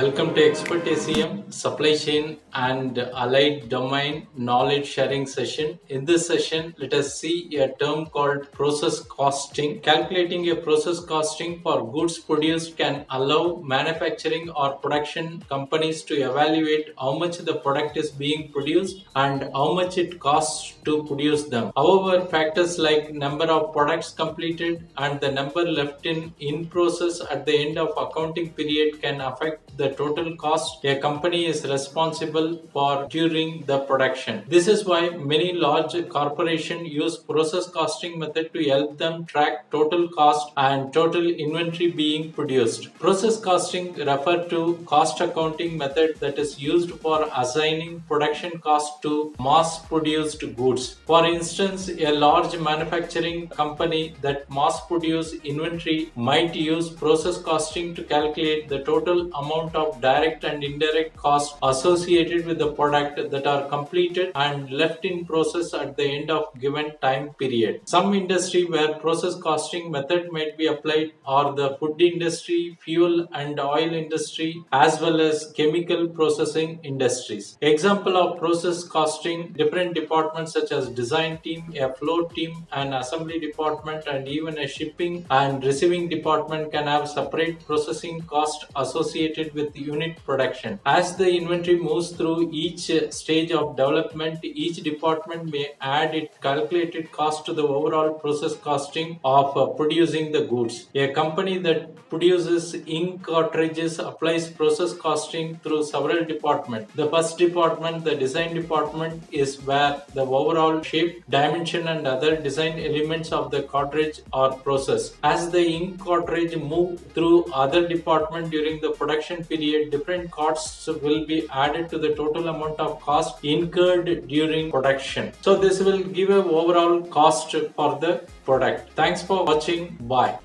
Welcome to Expert ACM Supply Chain and Allied Domain Knowledge Sharing session. In this session, let us see a term called process costing. Calculating a process costing for goods produced can allow manufacturing or production companies to evaluate how much the product is being produced and how much it costs to produce them. However, factors like number of products completed and the number left in process at the end of accounting period can affect the total cost a company is responsible for during the production. This is why many large corporations use process costing method to help them track total cost and total inventory being produced. Process costing refer to cost accounting method that is used for assigning production cost to mass produced goods. For instance, a large manufacturing company that mass produce inventory might use process costing to calculate the total amount of direct and indirect costs associated with the product that are completed and left in process at the end of given time period. Some industry where process costing method might be applied are the food industry, fuel and oil industry, as well as chemical processing industries. Example of process costing: different departments such as design team, a flow team, an assembly department, and even a shipping and receiving department can have separate processing cost associated with unit production. As the inventory moves through each stage of development, each department may add its calculated cost to the overall process costing of producing the goods. A company that produces ink cartridges applies process costing through several departments. The first department, the design department, is where the overall shape, dimension and other design elements of the cartridge are processed. As the ink cartridge move through other department during the production period, different costs will be added to the total amount of cost incurred during production. So this will give an overall cost for the product. Thanks for watching. Bye.